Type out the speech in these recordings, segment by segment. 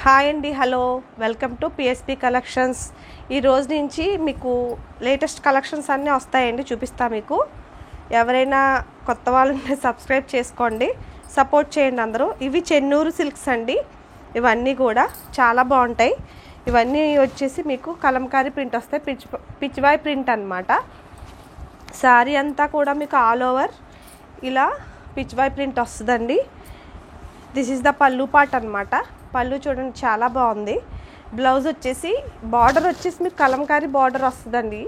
Hi అండి, hello, welcome to PSP collections. ఈ రోజు నుంచి మీకు లేటెస్ట్ కలెక్షన్స్ అన్నీ వస్తాయండి, చూపిస్తా మీకు. ఎవరైనా కొత్త వాళ్ళు ఉంటే సబ్స్క్రైబ్ చేసుకోండి, సపోర్ట్ చేయండి అందరూ. ఇవి చెన్నూరు సిల్క్స్ అండి, ఇవన్నీ కూడా చాలా బాగుంటాయి. ఇవన్నీ వచ్చేసి మీకు కలంకారీ ప్రింట్ వస్తాయి, పిచ్వాయ్ ప్రింట్ అన్నమాట. శారీ అంతా కూడా మీకు ఆల్ ఓవర్ ఇలా పిచ్వాయ్ ప్రింట్ వస్తుందండి. దిస్ ఈజ్ ద పళ్ళు పార్ట్ అన్నమాట. పళ్ళు చూడండి చాలా బాగుంది. బ్లౌజ్ వచ్చేసి బార్డర్ వచ్చేసి మీకు కలంకారీ బార్డర్ వస్తుందండి.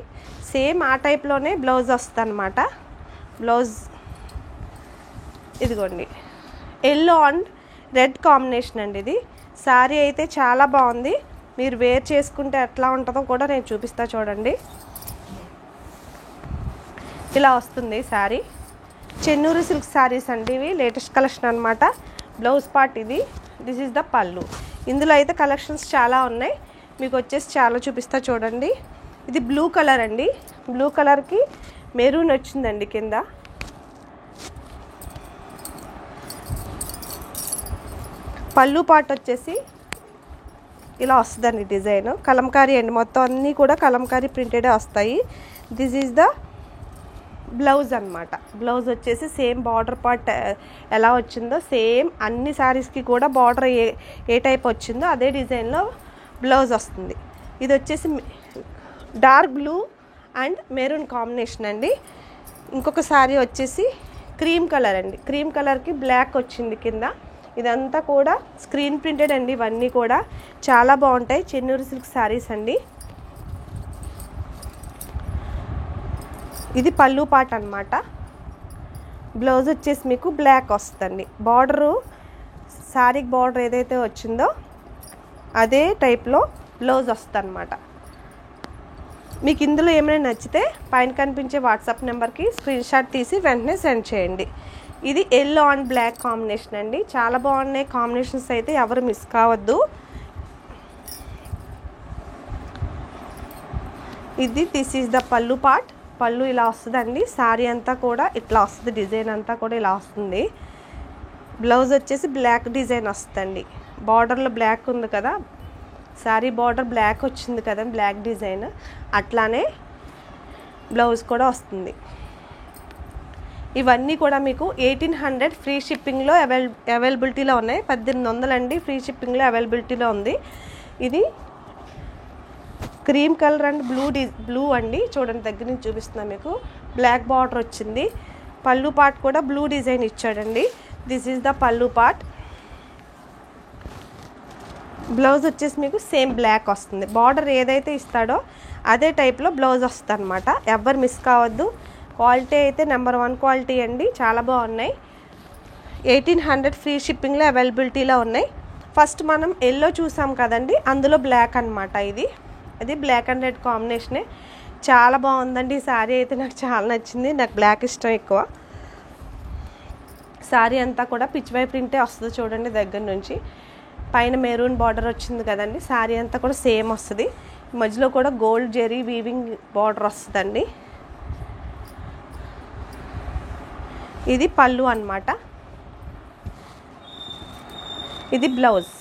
సేమ్ ఆ టైప్లోనే బ్లౌజ్ వస్తుంది అన్నమాట. బ్లౌజ్ ఇదిగోండి, ఎల్లో అండ్ రెడ్ కాంబినేషన్ అండి. ఇది శారీ అయితే చాలా బాగుంది. మీరు వేర్ చేసుకుంటే ఎట్లా ఉంటుందో కూడా నేను చూపిస్తా చూడండి. ఇలా వస్తుంది శారీ. చెన్నూరు సిల్క్ శారీస్ అండి, ఇవి లేటెస్ట్ కలెక్షన్ అనమాట. బ్లౌజ్ పార్ట్ ఇది. దిస్ ఈజ్ ద పళ్ళు. ఇందులో అయితే కలెక్షన్స్ చాలా ఉన్నాయి, మీకు వచ్చేసి చాలా చూపిస్తా చూడండి. ఇది బ్లూ కలర్ అండి, బ్లూ కలర్కి మెరూన్ వచ్చిందండి కింద. పళ్ళు పార్ట్ వచ్చేసి ఇలా వస్తుందండి డిజైన్. కలంకారీ అండి, మొత్తం అన్నీ కూడా కలంకారీ ప్రింటెడే వస్తాయి. దిస్ ఈజ్ ద బ్లౌజ్ అన్నమాట. బ్లౌజ్ వచ్చేసి సేమ్ బార్డర్ పార్ట్ ఎలా వచ్చిందో సేమ్ అన్ని శారీస్కి కూడా బార్డర్ ఏ టైప్ వచ్చిందో అదే డిజైన్లో బ్లౌజ్ వస్తుంది. ఇది వచ్చేసి dark blue and maroon combination అండి. ఇంకొక శారీ వచ్చేసి క్రీమ్ కలర్ అండి, క్రీమ్ కలర్కి బ్లాక్ వచ్చింది కింద. ఇదంతా కూడా స్క్రీన్ ప్రింటెడ్ అండి. ఇవన్నీ కూడా చాలా బాగుంటాయి, చెన్నూరు సిల్క్ శారీస్ అండి. ఇది పళ్ళు పార్ట్ అన్నమాట. బ్లౌజ్ వచ్చేసి మీకు బ్లాక్ వస్తుందండి. బార్డరు శారీకి బార్డర్ ఏదైతే వచ్చిందో అదే టైప్లో బ్లౌజ్ వస్తుంది అన్నమాట. మీకు ఇందులో ఏమైనా నచ్చితే పైన కనిపించే వాట్సాప్ నెంబర్కి స్క్రీన్ షాట్ తీసి వెంటనే సెండ్ చేయండి. ఇది ఎల్లో అండ్ బ్లాక్ కాంబినేషన్ అండి. చాలా బాగున్నాయి కాంబినేషన్స్, అయితే ఎవరు మిస్ కావద్దు. ఇది దిస్ ఈజ్ ద పళ్ళు పార్ట్. పళ్ళు ఇలా వస్తుందండి. శారీ అంతా కూడా ఇట్లా వస్తుంది, డిజైన్ అంతా కూడా ఇలా వస్తుంది. బ్లౌజ్ వచ్చేసి బ్లాక్ డిజైన్ వస్తుందండి. బార్డర్లో బ్లాక్ ఉంది కదా, శారీ బార్డర్ బ్లాక్ వచ్చింది కదా, బ్లాక్ డిజైన్ అట్లానే బ్లౌజ్ కూడా వస్తుంది. ఇవన్నీ కూడా మీకు 1800 ఫ్రీ షిప్పింగ్లో అవైలబిలిటీలో ఉన్నాయి. 1800 అండి, ఫ్రీ షిప్పింగ్లో అవైలబిలిటీలో ఉంది. ఇది క్రీమ్ కలర్ అండ్ బ్లూ అండి. చూడండి, దగ్గర నుంచి చూపిస్తున్నాను మీకు. బ్లాక్ బార్డర్ వచ్చింది. పళ్ళు పార్ట్ కూడా బ్లూ డిజైన్ ఇచ్చాడండి. దిస్ ఈజ్ ద పళ్ళు పార్ట్. బ్లౌజ్ వచ్చేసి మీకు సేమ్ బ్లాక్ వస్తుంది. బార్డర్ ఏదైతే ఇస్తాడో అదే టైప్లో బ్లౌజ్ వస్తుంది అనమాట. ఎవరు మిస్ కావద్దు. క్వాలిటీ అయితే నెంబర్ 1 క్వాలిటీ అండి, చాలా బాగున్నాయి. 1800 ఫ్రీ షిప్పింగ్లో అవైలబిలిటీలో ఉన్నాయి. ఫస్ట్ మనం ఎల్లో చూసాం కదండి, అందులో బ్లాక్ అనమాట. ఇది బ్లాక్ అండ్ రెడ్ కాంబినేషనే. చాలా బాగుందండి ఈ శారీ అయితే, నాకు చాలా నచ్చింది. నాకు బ్లాక్ ఇష్టం ఎక్కువ. శారీ అంతా కూడా పిచ్వాయ్ ప్రింటే వస్తుంది చూడండి. దగ్గర నుంచి పైన మెరూన్ బార్డర్ వచ్చింది కదండి, శారీ అంతా కూడా సేమ్ వస్తుంది. మధ్యలో కూడా గోల్డ్ జెరీ వీవింగ్ బార్డర్ వస్తుందండి. ఇది పళ్ళు అన్నమాట. ఇది బ్లౌజ్.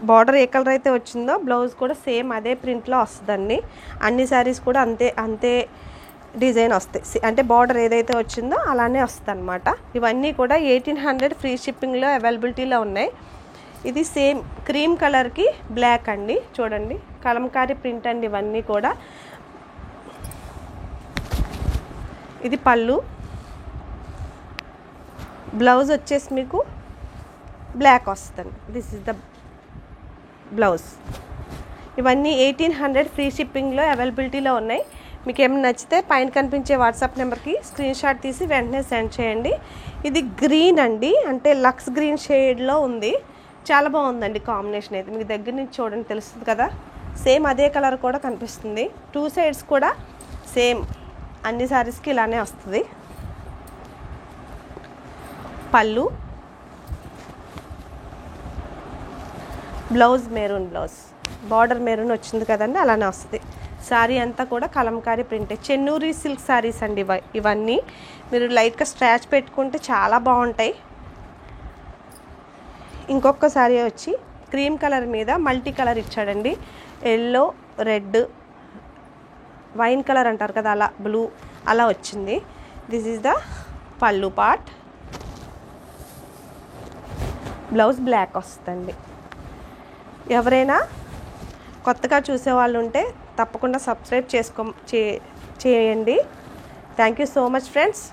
బార్డర్ ఏ కలర్ అయితే వచ్చిందో బ్లౌజ్ కూడా సేమ్ అదే ప్రింట్లో వస్తుందండి. అన్ని శారీస్ కూడా అంతే డిజైన్ వస్తాయి, అంటే బార్డర్ ఏదైతే వచ్చిందో అలానే వస్తుంది అనమాట. ఇవన్నీ కూడా 1800 ఫ్రీ షిప్పింగ్లో అవైలబిలిటీలో ఉన్నాయి. ఇది సేమ్ క్రీమ్ కలర్కి బ్లాక్ అండి. చూడండి, కలంకారీ ప్రింట్ అండి ఇవన్నీ కూడా. ఇది పళ్ళు. బ్లౌజ్ వచ్చేసి మీకు బ్లాక్ వస్తుంది. This is the blouse. ఇవన్నీ 1800 ఫ్రీ షిప్పింగ్లో అవైలబిలిటీలో ఉన్నాయి. మీకు ఏమైనా నచ్చితే పైన కనిపించే వాట్సాప్ నెంబర్కి స్క్రీన్ షాట్ తీసి వెంటనే సెండ్ చేయండి. ఇది గ్రీన్ అండి, అంటే లక్స్ గ్రీన్ షేడ్లో ఉంది. చాలా బాగుందండి కాంబినేషన్ అయితే. మీకు దగ్గర నుంచి చూడండి, తెలుస్తుంది కదా. సేమ్ అదే కలర్ కూడా కనిపిస్తుంది. 2 సైడ్స్ కూడా సేమ్ అన్ని శారీస్కి ఇలానే వస్తుంది. పళ్ళు, blouse maroon blouse, border maroon వచ్చింది కదండి, అలానే వస్తుంది. శారీ అంతా కూడా కలంకారీ ప్రింటే. చెన్నూరి సిల్క్ శారీస్ అండి ఇవన్నీ. మీరు లైట్గా స్ట్రాచ్ పెట్టుకుంటే చాలా బాగుంటాయి. ఇంకొక శారీ వచ్చి క్రీమ్ కలర్ మీద మల్టీ కలర్ ఇచ్చాడండి. ఎల్లో, రెడ్, వైన్ కలర్ అంటారు కదా, అలా బ్లూ అలా వచ్చింది. దిస్ ఈజ్ ద పళ్ళు పార్ట్. బ్లౌజ్ బ్లాక్ వస్తుందండి. ఎవరైనా కొత్తగా చూసేవాళ్ళు ఉంటే తప్పకుండా సబ్స్క్రైబ్ చేయండి. Thank you so much friends.